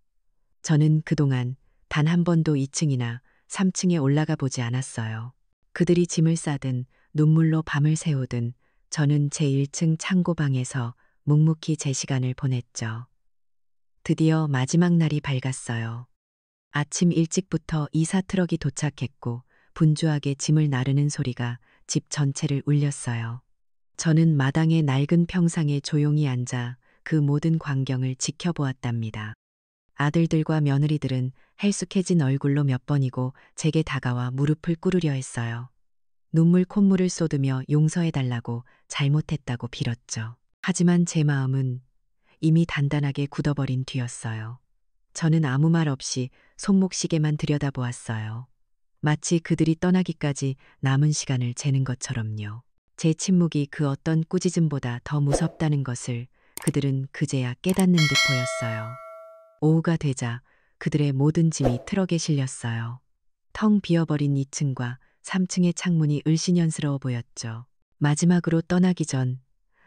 Speaker 1: 저는 그동안 단 한 번도 2층이나 3층에 올라가 보지 않았어요. 그들이 짐을 싸든 눈물로 밤을 새우든 저는 제 1층 창고방에서 묵묵히 제 시간을 보냈죠. 드디어 마지막 날이 밝았어요. 아침 일찍부터 이사 트럭이 도착했고 분주하게 짐을 나르는 소리가 집 전체를 울렸어요. 저는 마당의 낡은 평상에 조용히 앉아 그 모든 광경을 지켜보았답니다. 아들들과 며느리들은 헬쑥해진 얼굴로 몇 번이고 제게 다가와 무릎을 꿇으려 했어요. 눈물 콧물을 쏟으며 용서해달라고 잘못했다고 빌었죠. 하지만 제 마음은 이미 단단하게 굳어버린 뒤였어요. 저는 아무 말 없이 손목시계만 들여다보았어요. 마치 그들이 떠나기까지 남은 시간을 재는 것처럼요. 제 침묵이 그 어떤 꾸짖음보다 더 무섭다는 것을 그들은 그제야 깨닫는 듯 보였어요. 오후가 되자 그들의 모든 짐이 트럭에 실렸어요. 텅 비어버린 2층과 3층의 창문이 을씨년스러워 보였죠. 마지막으로 떠나기 전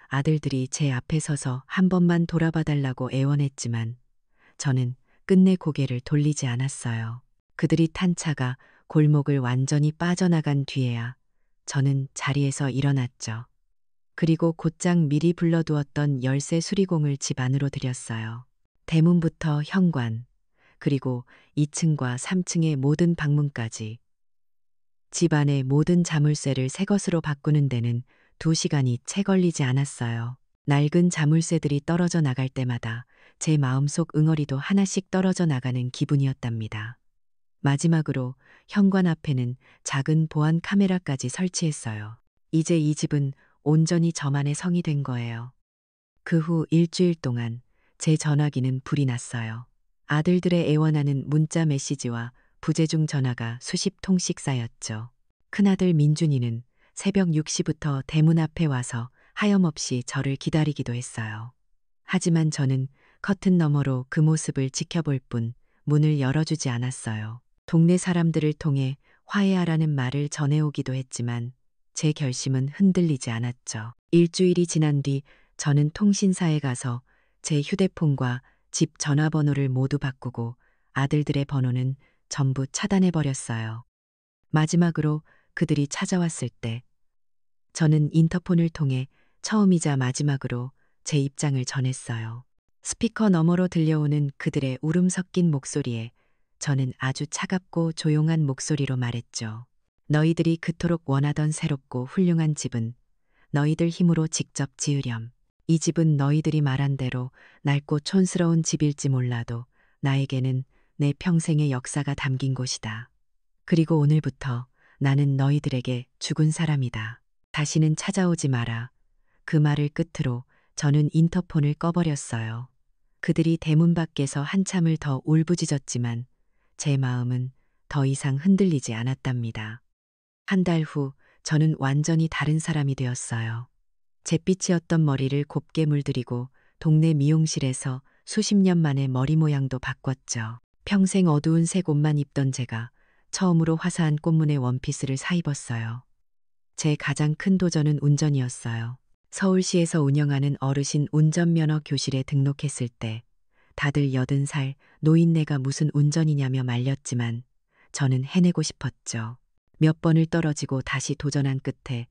Speaker 1: 아들들이 제 앞에 서서 한 번만 돌아봐 달라고 애원했지만 저는 끝내 고개를 돌리지 않았어요. 그들이 탄 차가 골목을 완전히 빠져나간 뒤에야 저는 자리에서 일어났죠. 그리고 곧장 미리 불러두었던 열쇠 수리공을 집 안으로 들였어요. 대문부터 현관, 그리고 2층과 3층의 모든 방문까지. 집 안의 모든 자물쇠를 새 것으로 바꾸는 데는 2시간이 채 걸리지 않았어요. 낡은 자물쇠들이 떨어져 나갈 때마다 제 마음속 응어리도 하나씩 떨어져 나가는 기분이었답니다. 마지막으로 현관 앞에는 작은 보안 카메라까지 설치했어요. 이제 이 집은 온전히 저만의 성이 된 거예요. 그 후 일주일 동안 제 전화기는 불이 났어요. 아들들의 애원하는 문자 메시지와 부재중 전화가 수십 통씩 쌓였죠. 큰아들 민준이는 새벽 6시부터 대문 앞에 와서 하염없이 저를 기다리기도 했어요. 하지만 저는 커튼 너머로 그 모습을 지켜볼 뿐 문을 열어주지 않았어요. 동네 사람들을 통해 화해하라는 말을 전해오기도 했지만 제 결심은 흔들리지 않았죠. 일주일이 지난 뒤 저는 통신사에 가서 제 휴대폰과 집 전화번호를 모두 바꾸고 아들들의 번호는 전부 차단해버렸어요. 마지막으로 그들이 찾아왔을 때 저는 인터폰을 통해 처음이자 마지막으로 제 입장을 전했어요. 스피커 너머로 들려오는 그들의 울음 섞인 목소리에 저는 아주 차갑고 조용한 목소리로 말했죠. 너희들이 그토록 원하던 새롭고 훌륭한 집은 너희들 힘으로 직접 지으렴. 이 집은 너희들이 말한 대로 낡고 촌스러운 집일지 몰라도 나에게는 내 평생의 역사가 담긴 곳이다. 그리고 오늘부터 나는 너희들에게 죽은 사람이다. 다시는 찾아오지 마라. 그 말을 끝으로 저는 인터폰을 꺼버렸어요. 그들이 대문 밖에서 한참을 더 울부짖었지만 제 마음은 더 이상 흔들리지 않았답니다. 한 달 후 저는 완전히 다른 사람이 되었어요. 잿빛이었던 머리를 곱게 물들이고 동네 미용실에서 수십 년 만에 머리 모양도 바꿨죠. 평생 어두운 색 옷만 입던 제가 처음으로 화사한 꽃무늬 원피스를 사입었어요. 제 가장 큰 도전은 운전이었어요. 서울시에서 운영하는 어르신 운전면허 교실에 등록했을 때 다들 80살 노인네가 무슨 운전이냐며 말렸지만 저는 해내고 싶었죠. 몇 번을 떨어지고 다시 도전한 끝에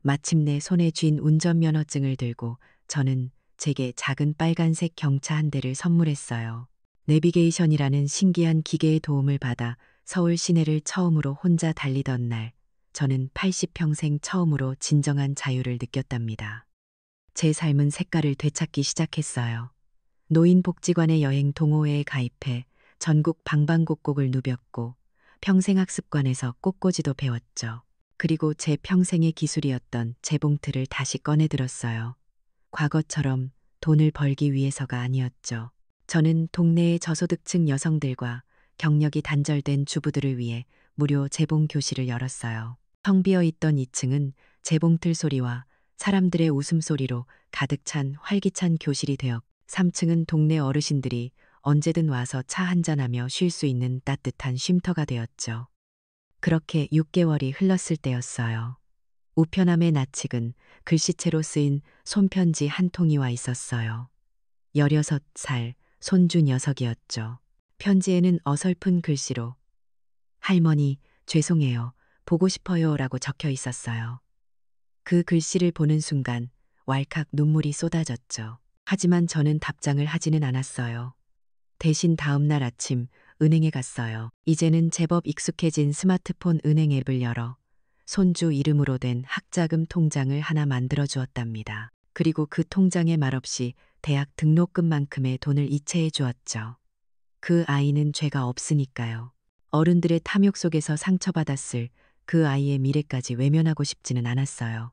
Speaker 1: 마침내 손에 쥔 운전면허증을 들고 저는 제게 작은 빨간색 경차 한 대를 선물했어요. 내비게이션이라는 신기한 기계의 도움을 받아 서울 시내를 처음으로 혼자 달리던 날, 저는 80평생 처음으로 진정한 자유를 느꼈답니다. 제 삶은 색깔을 되찾기 시작했어요. 노인복지관의 여행 동호회에 가입해 전국 방방곡곡을 누볐고 평생학습관에서 꽃꽂이도 배웠죠. 그리고 제 평생의 기술이었던 재봉틀을 다시 꺼내들었어요. 과거처럼 돈을 벌기 위해서가 아니었죠. 저는 동네의 저소득층 여성들과 경력이 단절된 주부들을 위해 무료 재봉 교실을 열었어요. 텅 비어 있던 2층은 재봉틀 소리와 사람들의 웃음소리로 가득 찬 활기찬 교실이 되었고 3층은 동네 어르신들이 언제든 와서 차 한잔하며 쉴 수 있는 따뜻한 쉼터가 되었죠. 그렇게 6개월이 흘렀을 때였어요. 우편함의 낯익은 글씨체로 쓰인 손편지 한 통이 와 있었어요. 16살 손주 녀석이었죠. 편지에는 어설픈 글씨로 할머니, 죄송해요. 보고 싶어요 라고 적혀 있었어요. 그 글씨를 보는 순간 왈칵 눈물이 쏟아졌죠. 하지만 저는 답장을 하지는 않았어요. 대신 다음 날 아침 은행에 갔어요. 이제는 제법 익숙해진 스마트폰 은행 앱을 열어 손주 이름으로 된 학자금 통장을 하나 만들어 주었답니다. 그리고 그 통장에 말없이 대학 등록금만큼의 돈을 이체해 주었죠. 그 아이는 죄가 없으니까요. 어른들의 탐욕 속에서 상처받았을 그 아이의 미래까지 외면하고 싶지는 않았어요.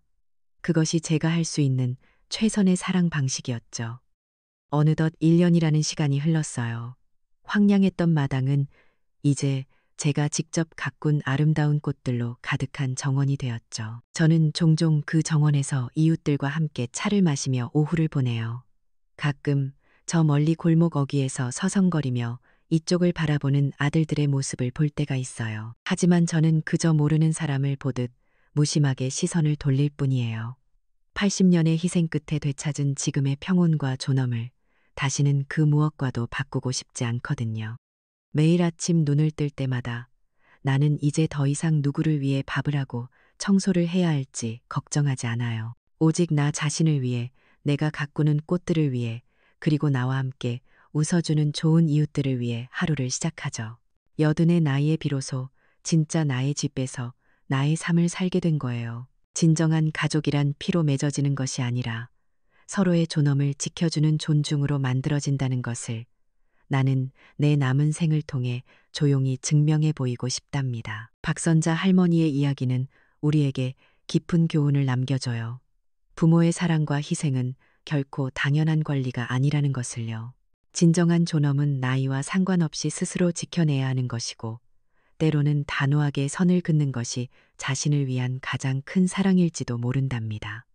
Speaker 1: 그것이 제가 할 수 있는 최선의 사랑 방식이었죠. 어느덧 1년이라는 시간이 흘렀어요. 황량했던 마당은 이제 제가 직접 가꾼 아름다운 꽃들로 가득한 정원이 되었죠. 저는 종종 그 정원에서 이웃들과 함께 차를 마시며 오후를 보내요. 가끔 저 멀리 골목 어귀에서 서성거리며 이쪽을 바라보는 아들들의 모습을 볼 때가 있어요. 하지만 저는 그저 모르는 사람을 보듯 무심하게 시선을 돌릴 뿐이에요. 80년의 희생 끝에 되찾은 지금의 평온과 존엄을 다시는 그 무엇과도 바꾸고 싶지 않거든요. 매일 아침 눈을 뜰 때마다 나는 이제 더 이상 누구를 위해 밥을 하고 청소를 해야 할지 걱정하지 않아요. 오직 나 자신을 위해, 내가 가꾸는 꽃들을 위해, 그리고 나와 함께 웃어주는 좋은 이웃들을 위해 하루를 시작하죠. 80의 나이에 비로소 진짜 나의 집에서 나의 삶을 살게 된 거예요. 진정한 가족이란 피로 맺어지는 것이 아니라 서로의 존엄을 지켜주는 존중으로 만들어진다는 것을 나는 내 남은 생을 통해 조용히 증명해 보이고 싶답니다. 박선자 할머니의 이야기는 우리에게 깊은 교훈을 남겨줘요. 부모의 사랑과 희생은 결코 당연한 권리가 아니라는 것을요. 진정한 존엄은 나이와 상관없이 스스로 지켜내야 하는 것이고, 때로는 단호하게 선을 긋는 것이 자신을 위한 가장 큰 사랑일지도 모른답니다.